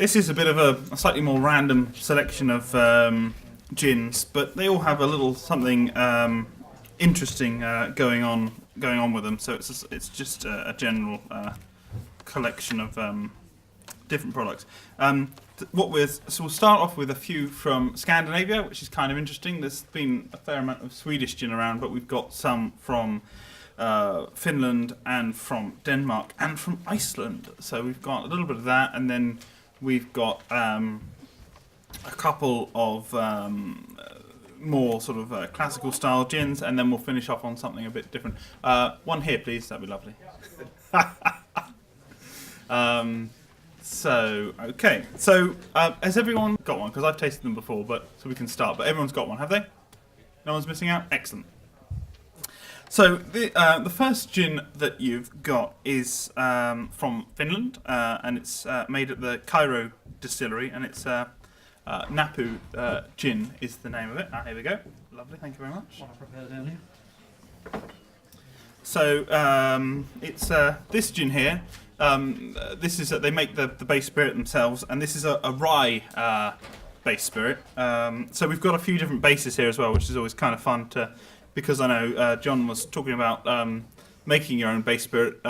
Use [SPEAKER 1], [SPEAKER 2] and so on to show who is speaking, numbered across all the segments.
[SPEAKER 1] This is a bit of a slightly more random selection of gins, but they all have a little something interesting going on with them. So it's just a general collection of different products. So we'll start off with a few from Scandinavia, which is kind of interesting. There's been a fair amount of Swedish gin around, but we've got some from Finland and from Denmark and from Iceland. So we've got a little bit of that, and then we've got a couple of more sort of classical style gins, and then we'll finish off on something a bit different. One here, please. That'd be lovely. Okay. So, has everyone got one? Because I've tasted them before, so we can start. But everyone's got one, have they? No one's missing out? Excellent. So, the first gin that you've got is from Finland, and it's made at the Cairo distillery, and it's Napu gin is the name of it. Here we go. Lovely, thank you very much.
[SPEAKER 2] What I prepared earlier.
[SPEAKER 1] So, it's this gin here. This is they make the base spirit themselves, and this is a rye base spirit. So we've got a few different bases here as well, which is always kind of fun to, because I know John was talking about making your own base spirit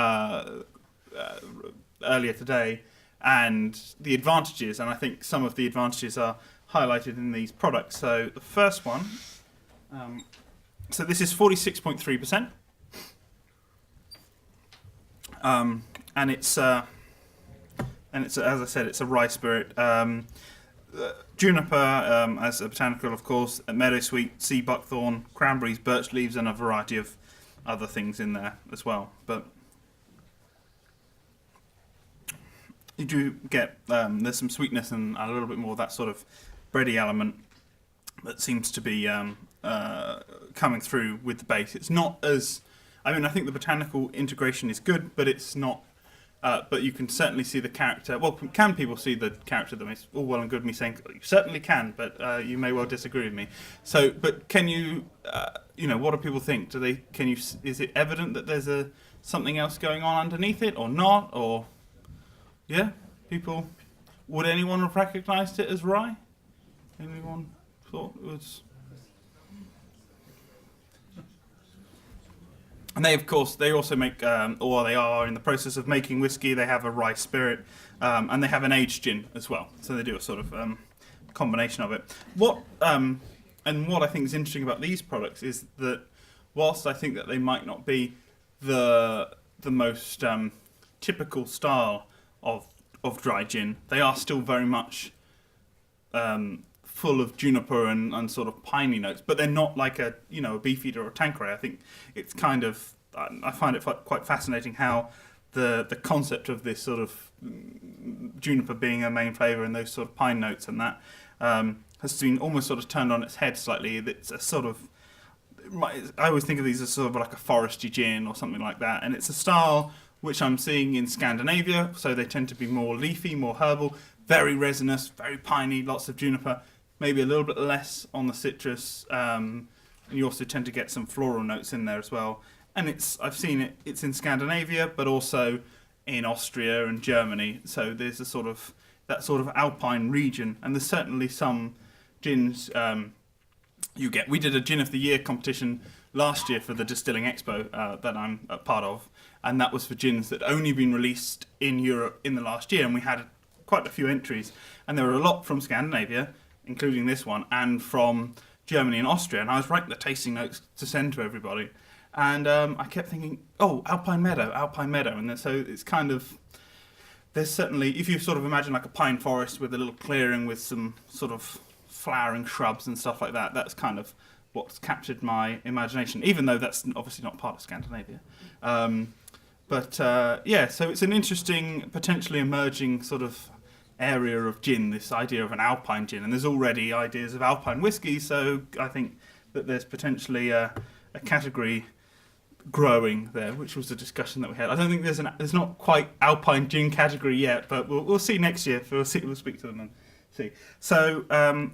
[SPEAKER 1] earlier today, and the advantages, and I think some of the advantages are highlighted in these products. So the first one, so this is 46.3%. And it's as I said, it's a rye spirit. Juniper as a botanical, of course, meadowsweet, sea buckthorn, cranberries, birch leaves, and a variety of other things in there as well. But you do get there's some sweetness and a little bit more of that sort of bready element that seems to be coming through with the base. It's not as, I mean, I think the botanical integration is good, but it's not. But you can certainly see the character. Well, can people see the character? That it's all well and good me saying you certainly can, but you may well disagree with me. So, but can you, what do people think? Do they? Can you? Is it evident that there's something else going on underneath it, or not? Or yeah, people. Would anyone have recognised it as rye? Anyone thought it was? And they, of course, they also make, or they are in the process of making whiskey. They have a rye spirit, and they have an aged gin as well. So they do a sort of combination of it. What I think is interesting about these products is that whilst I think that they might not be the most typical style of dry gin, they are still very much full of juniper and sort of piney notes, but they're not like a Beefeater or Tanqueray. I think it's kind of, I find it quite fascinating how the concept of this sort of juniper being a main flavour and those sort of pine notes and that has been almost sort of turned on its head slightly. It's a sort of, I always think of these as sort of like a foresty gin or something like that, and it's a style which I'm seeing in Scandinavia, so they tend to be more leafy, more herbal, very resinous, very piney, lots of juniper. Maybe a little bit less on the citrus, and you also tend to get some floral notes in there as well. And I've seen it's in Scandinavia, but also in Austria and Germany. So there's that sort of alpine region, and there's certainly some gins you get. We did a Gin of the Year competition last year for the Distilling Expo that I'm a part of, and that was for gins that only been released in Europe in the last year, and we had quite a few entries, and there were a lot from Scandinavia, including this one, and from Germany and Austria. And I was writing the tasting notes to send to everybody. And I kept thinking, oh, Alpine Meadow. And then, so it's kind of, there's certainly, if you sort of imagine like a pine forest with a little clearing with some sort of flowering shrubs and stuff like that, that's kind of what's captured my imagination, even though that's obviously not part of Scandinavia. So it's an interesting, potentially emerging sort of area of gin, this idea of an alpine gin, and there's already ideas of alpine whiskey, so I think that there's potentially a category growing there, which was a discussion that we had. I don't think there's not quite alpine gin category yet, but we'll see next year. We'll speak to them and see. So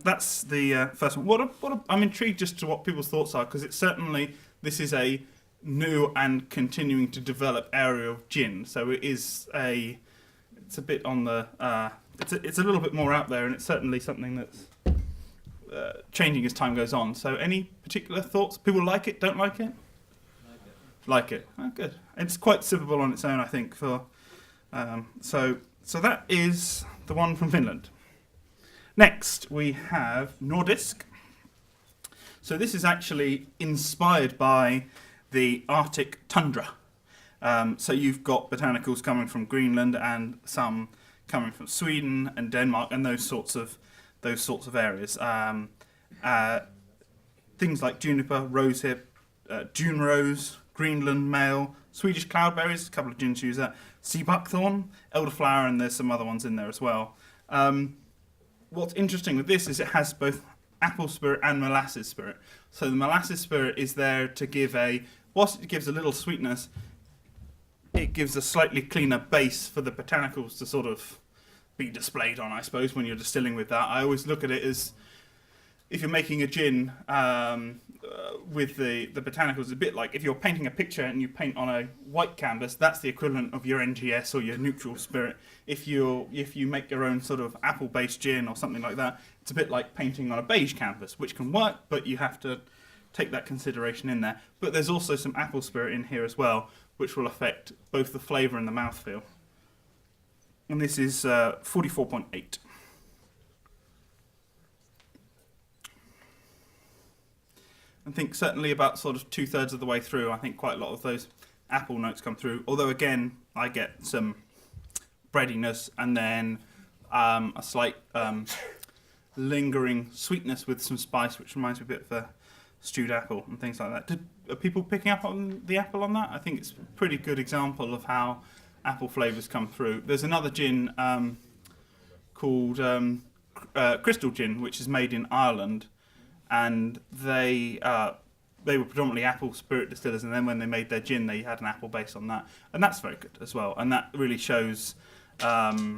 [SPEAKER 1] that's the first one. I'm intrigued just to what people's thoughts are, because it's certainly, this is a new and continuing to develop area of gin, so it's a bit on the it's a little bit more out there, and it's certainly something that's changing as time goes on. So, any particular thoughts? People like it, don't like it? Like it. Oh, good. It's quite sippable on its own, I think. So that is the one from Finland. Next, we have Nordisk. So this is actually inspired by the Arctic tundra. So you've got botanicals coming from Greenland and some coming from Sweden and Denmark and those sorts of areas. Things like juniper, rosehip, June rose, Greenland male, Swedish cloudberries, a couple of gins use that, sea buckthorn, elderflower, and there's some other ones in there as well. What's interesting with this is it has both apple spirit and molasses spirit. So the molasses spirit is there to give whilst it gives a little sweetness, it gives a slightly cleaner base for the botanicals to sort of be displayed on, I suppose, when you're distilling with that. I always look at it as, if you're making a gin with the botanicals, a bit like if you're painting a picture and you paint on a white canvas, that's the equivalent of your NGS or your neutral spirit. If you make your own sort of apple-based gin or something like that, it's a bit like painting on a beige canvas, which can work, but you have to take that consideration in there. But there's also some apple spirit in here as well, which will affect both the flavour and the mouthfeel. And this is 44.8. I think certainly about sort of 2/3 of the way through, I think quite a lot of those apple notes come through. Although again, I get some breadiness and then a slight lingering sweetness with some spice, which reminds me a bit of a stewed apple and things like that. Are people picking up on the apple on that? I think it's a pretty good example of how apple flavours come through. There's another gin called Crystal Gin, which is made in Ireland, and they were predominantly apple spirit distillers, and then when they made their gin, they had an apple base on that, and that's very good as well. And that really shows the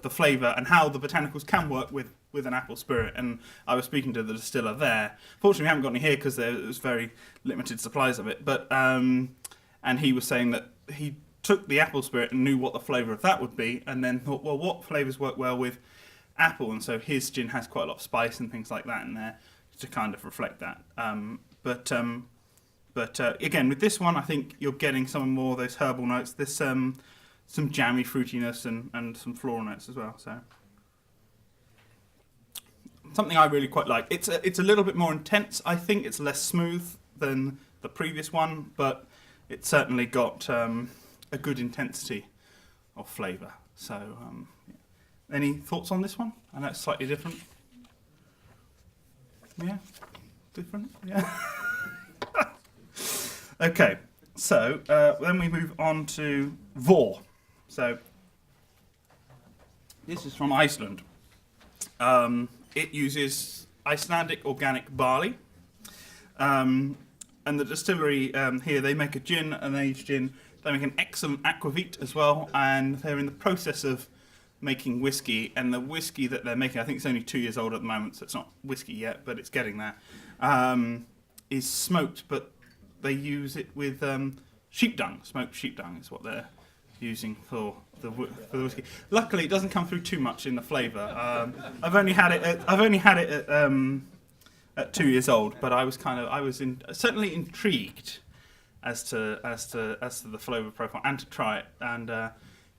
[SPEAKER 1] flavour and how the botanicals can work with an apple spirit. And I was speaking to the distiller there. Fortunately, we haven't got any here because there was very limited supplies of it. But and he was saying that he took the apple spirit and knew what the flavour of that would be, and then thought, well, what flavours work well with apple? And so his gin has quite a lot of spice and things like that in there to kind of reflect that. But again, with this one, I think you're getting some more of those herbal notes. There's some jammy fruitiness and some floral notes as well. So something I really quite like. It's a little bit more intense. I think it's less smooth than the previous one, but it's certainly got a good intensity of flavour. So yeah. Any thoughts on this one? I know it's slightly different. Yeah? Different? Yeah. Okay, so then we move on to Vor. So this is from Iceland. It uses Icelandic organic barley. And the distillery here, they make a gin, an aged gin. They make an excellent aquavit as well, and they're in the process of making whiskey. And the whiskey that they're making, I think it's only 2 years old at the moment, so it's not whiskey yet, but it's getting there, is smoked, but they use it with sheep dung. Smoked sheep dung is what they're using for the whiskey. Luckily, it doesn't come through too much in the flavour. I've only had it at 2 years old, but I was certainly intrigued as to the flavour profile and to try it. And it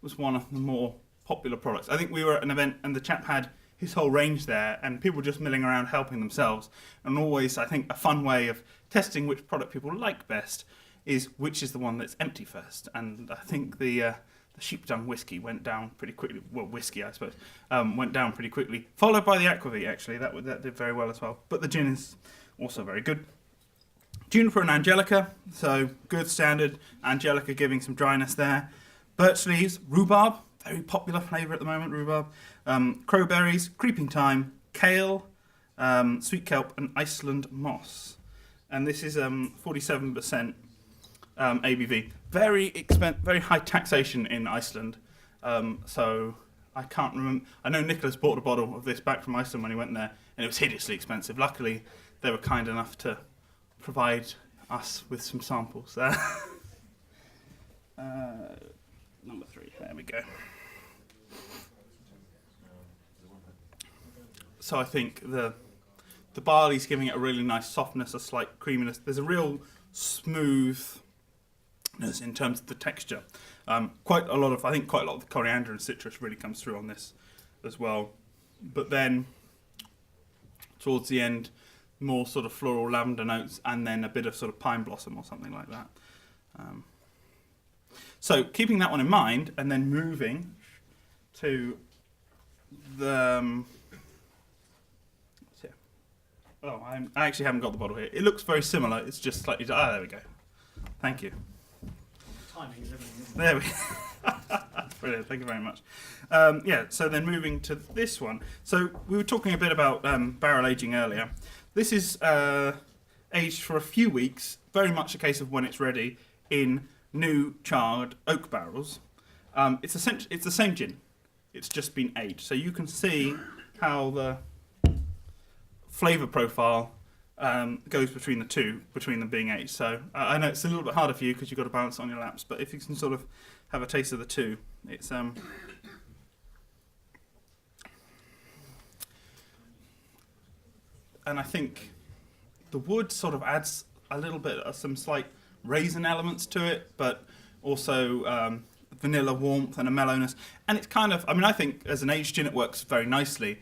[SPEAKER 1] was one of the more popular products. I think we were at an event and the chap had his whole range there, and people were just milling around helping themselves. And always, I think, a fun way of testing which product people like best is which is the one that's empty first. And I think the sheep dung whiskey went down pretty quickly. Well, whiskey, I suppose, went down pretty quickly. Followed by the aquavit, actually. That did very well as well. But the gin is also very good. Juniper and Angelica, so good standard. Angelica giving some dryness there. Birch leaves, rhubarb, very popular flavour at the moment, rhubarb. Crowberries, creeping thyme, kale, sweet kelp, and Iceland moss. And this is 47% ABV. Very high taxation in Iceland. So I can't remember. I know Nicholas bought a bottle of this back from Iceland when he went there, and it was hideously expensive. Luckily, they were kind enough to provide us with some samples. Number 3, there we go. So I think the barley's giving it a really nice softness, a slight creaminess. There's a real smoothness in terms of the texture. Quite a lot of the coriander and citrus really comes through on this as well. But then towards the end, more sort of floral lavender notes, and then a bit of sort of pine blossom or something like that. So keeping that one in mind, and then moving to the I actually haven't got the bottle here. It looks very similar. It's just slightly. There we go. Thank you.
[SPEAKER 2] Timing is everything, isn't it?
[SPEAKER 1] There we go. Brilliant. Thank you very much. So then moving to this one. So we were talking a bit about barrel aging earlier. This is aged for a few weeks, very much a case of when it's ready, in new charred oak barrels. It's the same gin. It's just been aged. So you can see how the flavour profile goes between the two, between them being aged. So I know it's a little bit harder for you because you've got to balance it on your laps, but if you can sort of have a taste of the two, it's and I think the wood sort of adds a little bit of some slight raisin elements to it, but also vanilla warmth and a mellowness. And it's kind of, I think as an aged gin it works very nicely.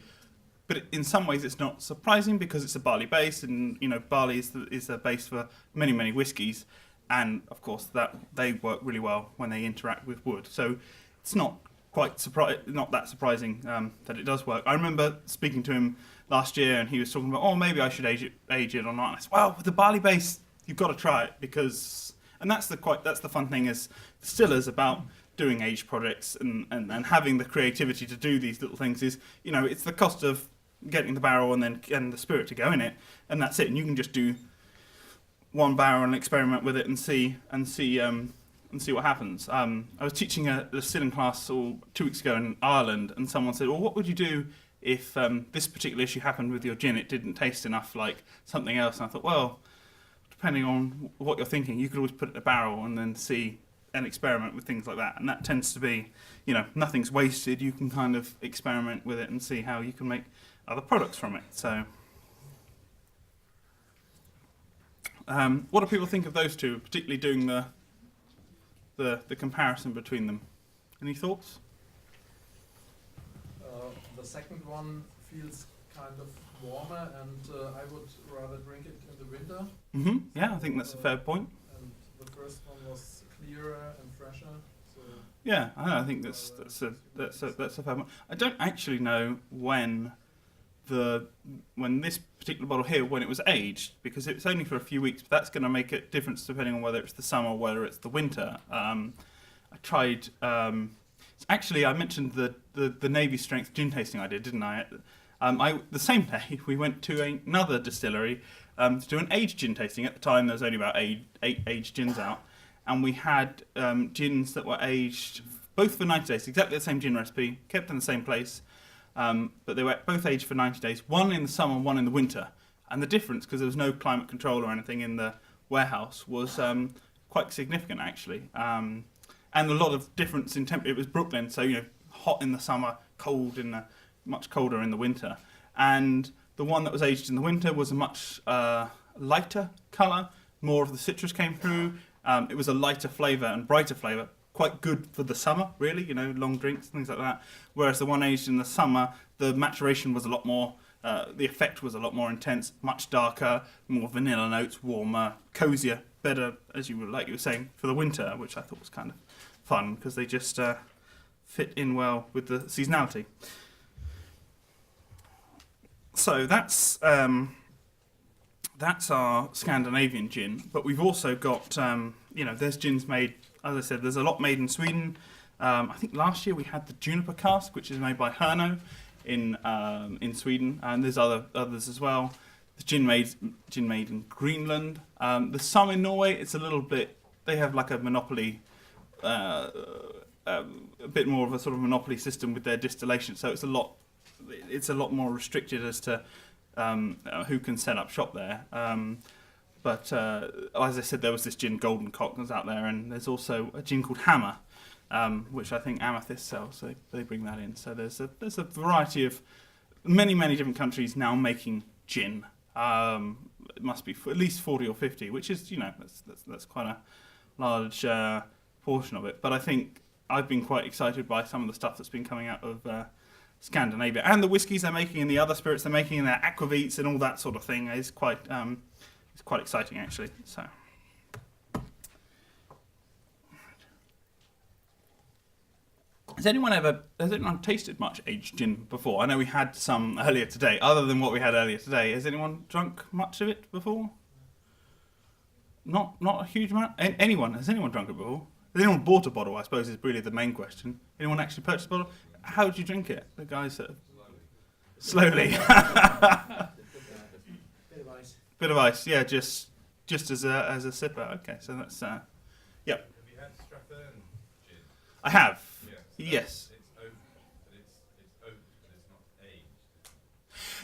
[SPEAKER 1] But in some ways, it's not surprising because it's a barley base, and barley is the base for many, many whiskies, and of course that they work really well when they interact with wood. So it's not not that surprising that it does work. I remember speaking to him last year, and he was talking about, maybe I should age it or not. And I said, well, with the barley base, you've got to try it because, and that's the fun thing as distillers about doing aged projects and having the creativity to do these little things is, it's the cost of getting the barrel and the spirit to go in it, and that's it. And you can just do one barrel and experiment with it and see what happens. I was teaching a distilling class 2 weeks ago in Ireland, and someone said, well, what would you do if this particular issue happened with your gin? It didn't taste enough like something else. And I thought, well, depending on what you're thinking, you could always put it in a barrel and then see and experiment with things like that. And that tends to be, nothing's wasted. You can kind of experiment with it and see how you can make other products from it. So what do people think of those two, particularly doing the comparison between them? Any thoughts?
[SPEAKER 3] The second one feels kind of warmer, and I would rather drink it in the winter.
[SPEAKER 1] Mm-hmm. Yeah, I think that's a fair point.
[SPEAKER 3] And the first one was clearer and fresher. So
[SPEAKER 1] yeah, I think that's a fair point. I don't actually know when this particular bottle here, when it was aged, because it's only for a few weeks, but that's going to make a difference depending on whether it's the summer or whether it's the winter. I tried, actually I mentioned the Navy Strength gin tasting I did, didn't I? The same day we went to another distillery to do an aged gin tasting. At the time there was only about eight aged gins out, and we had gins that were aged both for 90 days, exactly the same gin recipe, kept in the same place. But they were both aged for 90 days, one in the summer, one in the winter. And the difference, because there was no climate control or anything in the warehouse, was quite significant, actually. And a lot of difference in temperature. It was Brooklyn, so, hot in the summer, much colder in the winter. And the one that was aged in the winter was a much lighter colour, more of the citrus came through. It was a lighter flavour and brighter flavour. Quite good for the summer, really, long drinks, things like that. Whereas the one aged in the summer, the maturation was a lot more, the effect was a lot more intense, much darker, more vanilla notes, warmer, cosier, better, as you were saying, for the winter, which I thought was kind of fun because they just fit in well with the seasonality. So that's our Scandinavian gin, but we've also got, there's gins made. As I said, there's a lot made in Sweden. I think last year we had the Juniper cask, which is made by Herno in Sweden, and there's others as well. The gin made in Greenland. There's some in Norway. It's a little bit. They have like a monopoly, a bit more of a sort of monopoly system with their distillation. So it's a lot more restricted as to who can set up shop there. But as I said, there was this gin Golden Cock that's out there, and there's also a gin called Hammer, which I think Amethyst sells. So they bring that in. So there's a variety of many different countries now making gin. It must be at least 40 or 50, which is, that's quite a large portion of it. But I think I've been quite excited by some of the stuff that's been coming out of Scandinavia, and the whiskies they're making and the other spirits they're making and their aquavits and all that sort of thing is quite exciting actually. So. Has anyone tasted much aged gin before? I know we had some earlier today. Other than what we had earlier today, has anyone drunk much of it before? Not a huge amount. Anyone? Has anyone drunk it before? Has anyone bought a bottle? I suppose is really the main question. Anyone actually purchased a bottle? How did you drink it? The guys that slowly.
[SPEAKER 2] Bit of ice.
[SPEAKER 1] Bit of ice. Yeah, just as a sipper. Okay, so that's yep.
[SPEAKER 4] Have you had Strathern gin?
[SPEAKER 1] I have.
[SPEAKER 4] Yes.
[SPEAKER 1] Yes.
[SPEAKER 4] It's oak, but it's oak, but it's not aged.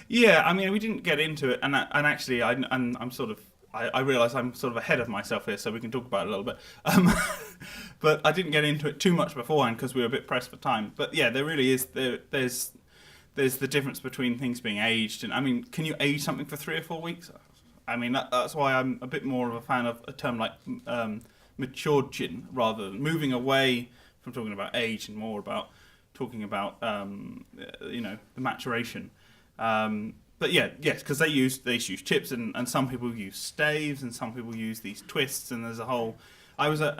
[SPEAKER 1] Yeah, I mean, we didn't get into it, and actually, I'm sort of, I realise I'm sort of ahead of myself here, so we can talk about it a little bit. But I didn't get into it too much beforehand because we were a bit pressed for time. But yeah, there really is there's the difference between things being aged, and I mean, can you age something for 3 or 4 weeks? I mean, that's why I'm a bit more of a fan of a term like matured gin, rather than moving away from talking about age and more about talking about the maturation. But yeah, yes, because they use chips, and some people use staves, and some people use these twists, and there's a whole. I was at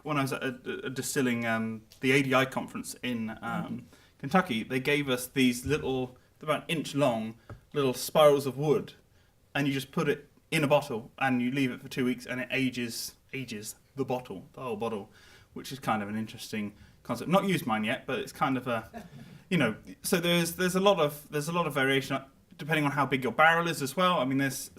[SPEAKER 1] when I was at a distilling the ADI conference in Kentucky. They gave us these little, about an inch long, little spirals of wood, and you just put it in a bottle and you leave it for 2 weeks, and it ages the whole bottle, which is kind of an interesting concept. Not used mine yet, but it's kind of a, So there's a lot of variation depending on how big your barrel is as well. I mean, there's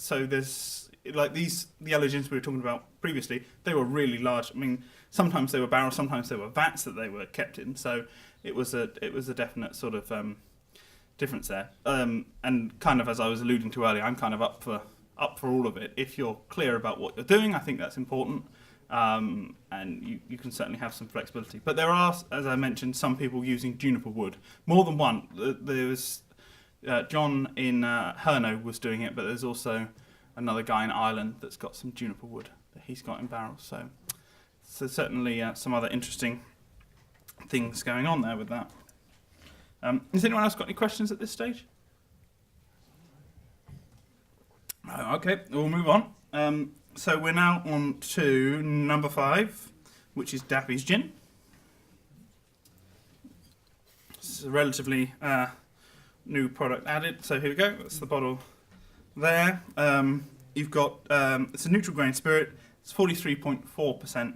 [SPEAKER 1] like the yellow gins we were talking about previously. They were really large. I mean, sometimes they were barrels, sometimes they were vats that they were kept in. So it was a definite sort of difference there. And kind of as I was alluding to earlier, I'm kind of up for all of it. If you're clear about what you're doing, I think that's important. And you can certainly have some flexibility. But there are, as I mentioned, some people using juniper wood. More than one. There was John in Herno was doing it, but there's also another guy in Ireland that's got some juniper wood that he's got in barrels. So certainly some other interesting things going on there with that. Has anyone else got any questions at this stage? Oh, okay, we'll move on. So we're now on to number 5, which is Daffy's Gin. It's a relatively new product added. So here we go. That's the bottle there. You've got it's a neutral grain spirit. It's 43.4%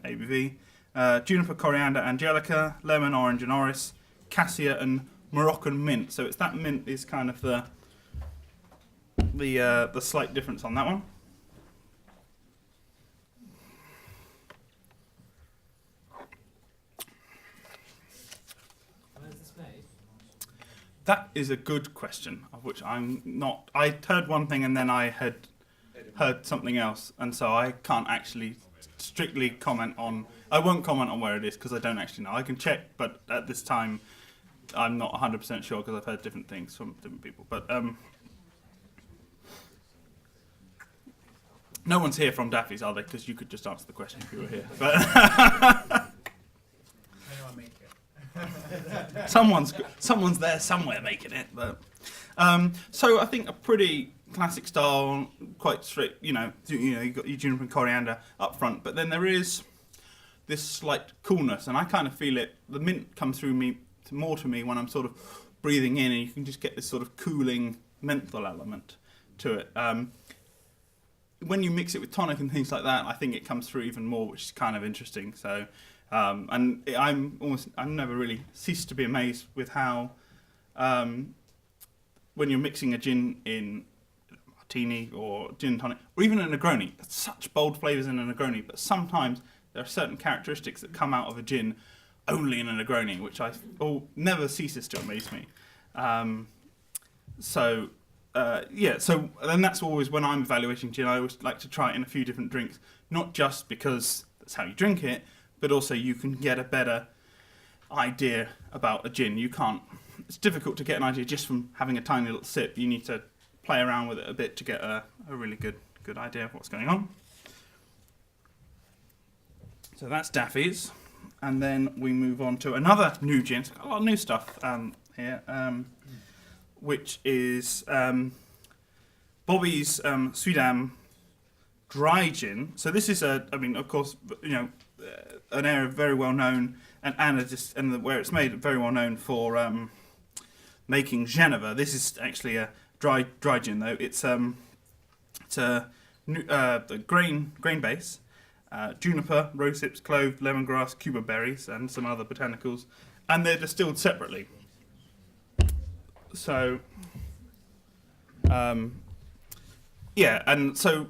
[SPEAKER 1] ABV. Juniper, coriander, angelica, lemon, orange, and orris, cassia, and Moroccan mint. So it's that mint is kind of the slight difference on that one. That is a good question, of which I'm not. I heard one thing and then I had heard something else, and so I can't actually strictly comment on. I won't comment on where it is because I don't actually know. I can check, but at this time, I'm not 100% sure because I've heard different things from different people. But no one's here from Daffy's, are they? Because you could just answer the question if you were here. But someone's there somewhere making it. But so I think a pretty classic style, quite straight. You got your juniper and coriander up front, but then there is this slight coolness, and I kind of feel it. The mint comes through more to me when I'm sort of breathing in, and you can just get this sort of cooling menthol element to it. When you mix it with tonic and things like that, I think it comes through even more, which is kind of interesting. So. And I've never really ceased to be amazed with how, when you're mixing a gin in martini or gin and tonic, or even a Negroni, such bold flavours in a Negroni, but sometimes there are certain characteristics that come out of a gin only in a Negroni, which never ceases to amaze me. So then that's always when I'm evaluating gin, I always like to try it in a few different drinks, not just because that's how you drink it, but also you can get a better idea about a gin. You can't, it's difficult to get an idea just from having a tiny little sip. You need to play around with it a bit to get a really good idea of what's going on. So that's Daffy's, and then we move on to another new gin. So got a lot of new stuff here, which is Bobby's Sweedam dry gin. So this is of course, an area very well known, and where it's made very well known for making Geneva. This is actually a dry gin though. It's a grain base. Juniper, rose hips, clove, lemongrass, cuba berries, and some other botanicals, and they're distilled separately. So, and so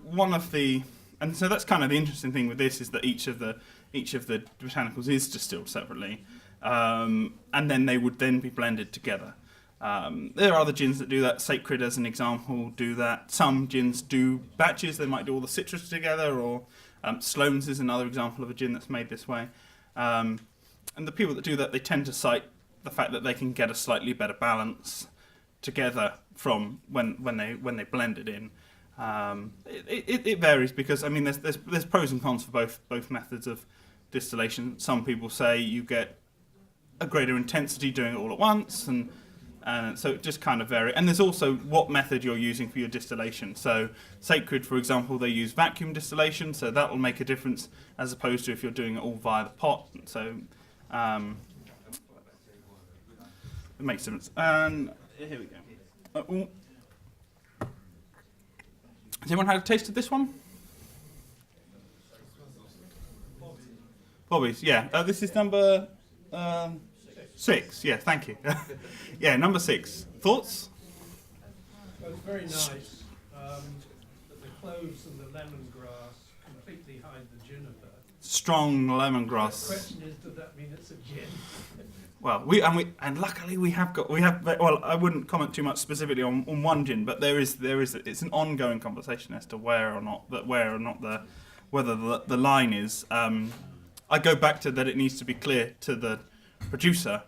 [SPEAKER 1] that's kind of the interesting thing with this, is that each of the botanicals is distilled separately, and then they would then be blended together. There are other gins that do that. Sacred, as an example, do that. Some gins do batches. They might do all the citrus together, or Sloane's is another example of a gin that's made this way. And the people that do that, they tend to cite the fact that they can get a slightly better balance together from when they blend it in. It varies, because there's pros and cons for both methods of distillation. Some people say you get a greater intensity doing it all at once, and so it just kind of varies. And there's also what method you're using for your distillation. So Sacred, for example, they use vacuum distillation, so that will make a difference as opposed to if you're doing it all via the pot. So it makes a difference. And here we go. Has anyone had a taste of this one? Bobby's, yeah. This is number 6. Yeah, thank you. Yeah, number 6. Thoughts?
[SPEAKER 3] Well, it's very nice that the cloves and the lemongrass completely hide the juniper.
[SPEAKER 1] Strong
[SPEAKER 3] The
[SPEAKER 1] lemongrass.
[SPEAKER 3] question is, does that mean it's a gin?
[SPEAKER 1] Well, luckily we have. Well, I wouldn't comment too much specifically on one gin, but it's an ongoing conversation as to whether the line is. I go back to that it needs to be clear to the producer,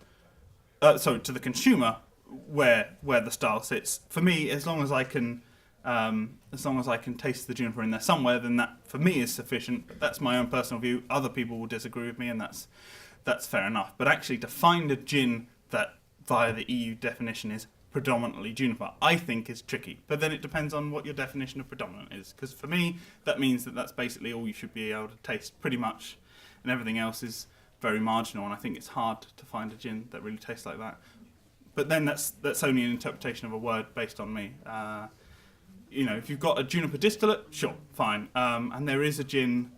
[SPEAKER 1] to the consumer, where the style sits. For me, as long as I can taste the juniper in there somewhere, then that for me is sufficient. But that's my own personal view. Other people will disagree with me, and that's fair enough. But actually, to find a gin that, via the EU definition, is predominantly juniper, I think is tricky. But then it depends on what your definition of predominant is. Because for me, that means that that's basically all you should be able to taste, pretty much, and everything else is very marginal. And I think it's hard to find a gin that really tastes like that. But then that's only an interpretation of a word based on me. If you've got a juniper distillate, sure, fine. And there is a gin.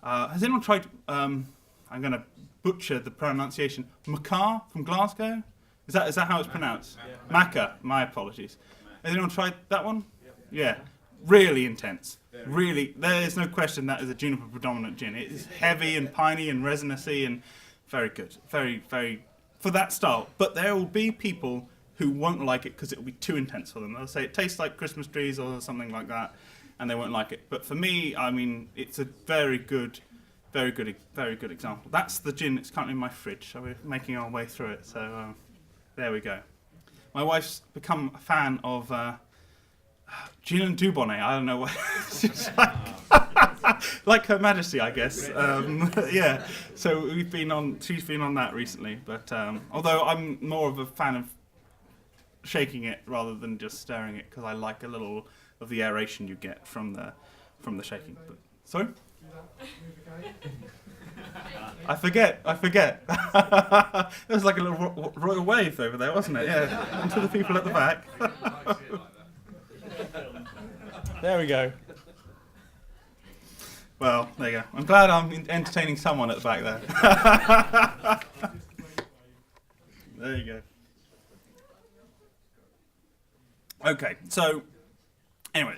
[SPEAKER 1] Has anyone tried? I'm going to butcher the pronunciation. Maca from Glasgow. Is that how it's pronounced? Yeah. Maca. My apologies. Has anyone tried that one? Yeah. Really intense. Really, there is no question that is a juniper predominant gin. It is heavy and piney and resinousy and very good. Very, very for that style. But there will be people who won't like it because it will be too intense for them. They'll say it tastes like Christmas trees or something like that, and they won't like it. But for me, it's a very good example. That's the gin that's currently in my fridge. So we're making our way through it. So there we go. My wife's become a fan of gin and Dubonnet. I don't know what. She's like Her Majesty, I guess. Yeah. So she's been on that recently. But although I'm more of a fan of shaking it rather than just stirring it, because I like a little of the aeration you get from the shaking. But, sorry? I forget. There was like a little royal wave over there, wasn't it? Yeah, and to the people at the back. There we go. Well, there you go. I'm glad I'm entertaining someone at the back there. There you go. Okay, so anyway,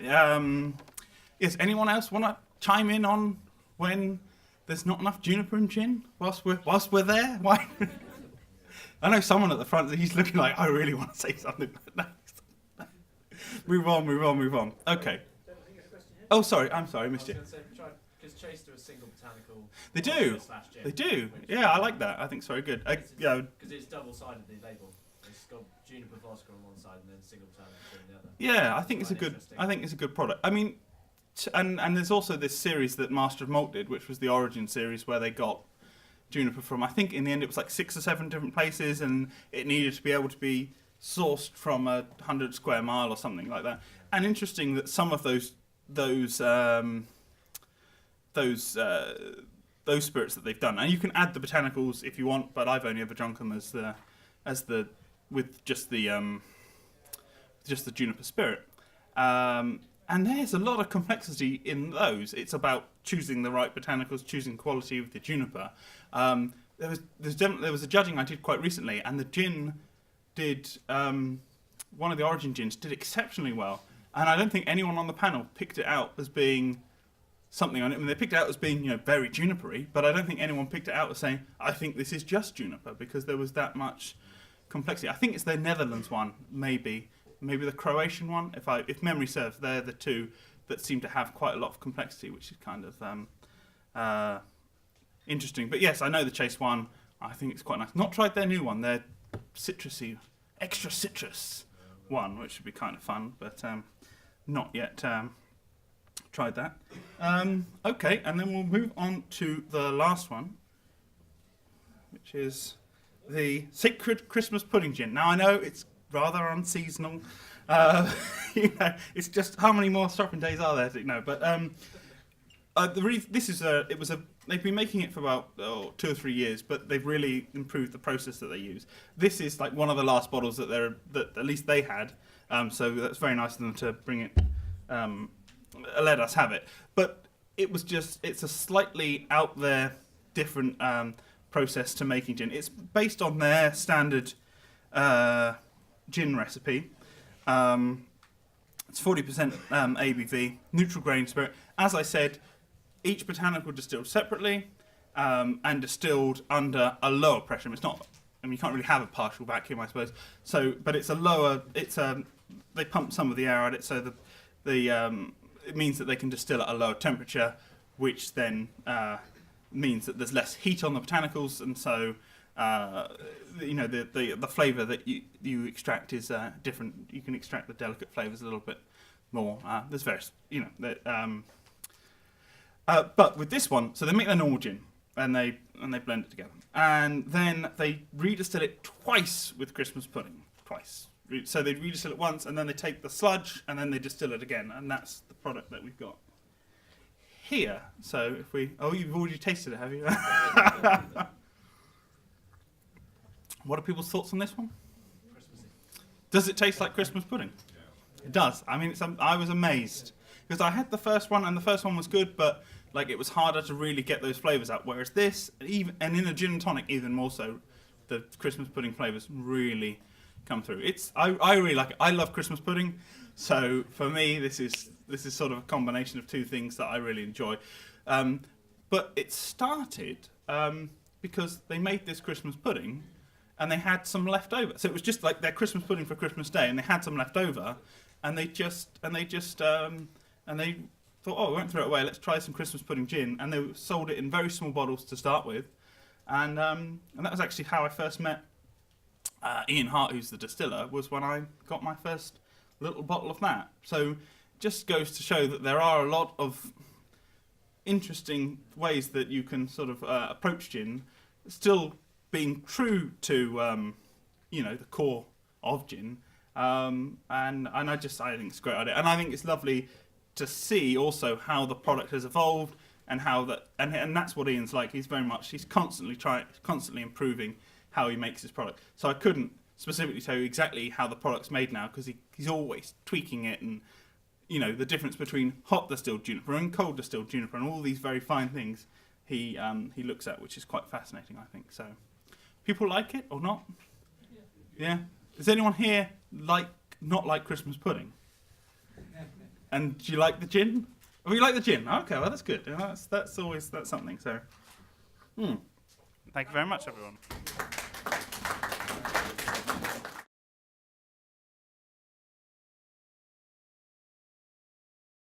[SPEAKER 1] yes. Anyone else want to chime in on when there's not enough juniper and gin whilst we're there? Why? I know someone at the front. He's looking like, I really want to say something. Move on. Okay. Oh, sorry. I'm sorry, I missed you.
[SPEAKER 2] Because Chase do a single botanical.
[SPEAKER 1] They do.
[SPEAKER 2] /gin,
[SPEAKER 1] They do. Yeah, I like that. I think it's very good.
[SPEAKER 2] Because it's double-sided, the label. It's got juniper vodka on one side and then single botanical gin on the other.
[SPEAKER 1] Yeah, I think it's a
[SPEAKER 2] Quite
[SPEAKER 1] good.
[SPEAKER 2] interesting.
[SPEAKER 1] I think it's a good product. I mean, and there's also this series that Master of Malt did, which was the Origin series, where they got juniper from. I think in the end it was like 6 or 7 different places, and it needed to be able to be sourced from 100 square mile or something like that. And interesting that some of those spirits that they've done, and you can add the botanicals if you want, but I've only ever drunk them as the with just the juniper spirit. And there's a lot of complexity in those. It's about choosing the right botanicals, choosing quality with the juniper. There was a judging I did quite recently, and the gin did one of the Origin gins did exceptionally well. And I don't think anyone on the panel picked it out as being something on it. I mean, they picked it out as being very junipery, but I don't think anyone picked it out as saying, I think this is just juniper, because there was that much complexity. I think it's the Netherlands one, maybe the Croatian one, if memory serves. They're the two that seem to have quite a lot of complexity, which is kind of interesting. But yes, I know the Chase one. I think it's quite nice. Not tried their new one, their citrusy, extra citrus one, which would be kind of fun, but not yet tried that. Okay, and then we'll move on to the last one, which is the Sacred Christmas Pudding Gin. Now I know it's rather unseasonal. It's just how many more shopping days are there? No, but they've been making it for about 2 or 3 years, but they've really improved the process that they use. This is like one of the last bottles that at least they had, so that's very nice of them to bring it, let us have it. But it's a slightly out there, different process to making gin. It's based on their standard gin recipe. It's 40% ABV, neutral grain spirit. As I said, each botanical distilled separately and distilled under a lower pressure. It's not. I mean, you can't really have a partial vacuum, I suppose. So, but it's a lower. They pump some of the air at it, so it means that they can distill at a lower temperature, which then means that there's less heat on the botanicals, and so the flavour that you extract is different. You can extract the delicate flavours a little bit more. There's various, but with this one, so they make their normal gin and they blend it together, and then they redistill it twice with Christmas pudding. Twice. So they redistill it once, and then they take the sludge and then they distill it again, and that's the product that we've got here. So if you've already tasted it, have you? What are people's thoughts on this one?
[SPEAKER 2] Christmassy.
[SPEAKER 1] Does it taste like Christmas pudding? It does. I mean, I was amazed because I had the first one, and the first one was good, but it was harder to really get those flavours out. Whereas this, and in a gin and tonic, even more so, the Christmas pudding flavours really come through. I really like it. I love Christmas pudding, so for me, this is sort of a combination of two things that I really enjoy. But it started because they made this Christmas pudding, and they had some left over. So it was just like their Christmas pudding for Christmas Day, and they had some left over, and they thought, we won't throw it away. Let's try some Christmas pudding gin, and they sold it in very small bottles to start with, and that was actually how I first met Ian Hart, who's the distiller. Was when I got my first little bottle of that. So just goes to show that there are a lot of interesting ways that you can sort of approach gin, still being true to the core of gin, and I think it's a great idea, and I think it's lovely to see also how the product has evolved, and how that and that's what Ian's like. He's constantly improving how he makes his product. So I couldn't specifically tell you exactly how the product's made now, because he's always tweaking it, and the difference between hot distilled juniper and cold distilled juniper, and all these very fine things he looks at, which is quite fascinating, I think. So people like it or not? Yeah. Does anyone here not like Christmas pudding? And do you like the gin? Oh, you like the gin? Okay, well that's good. That's something. So, thank you very much, everyone.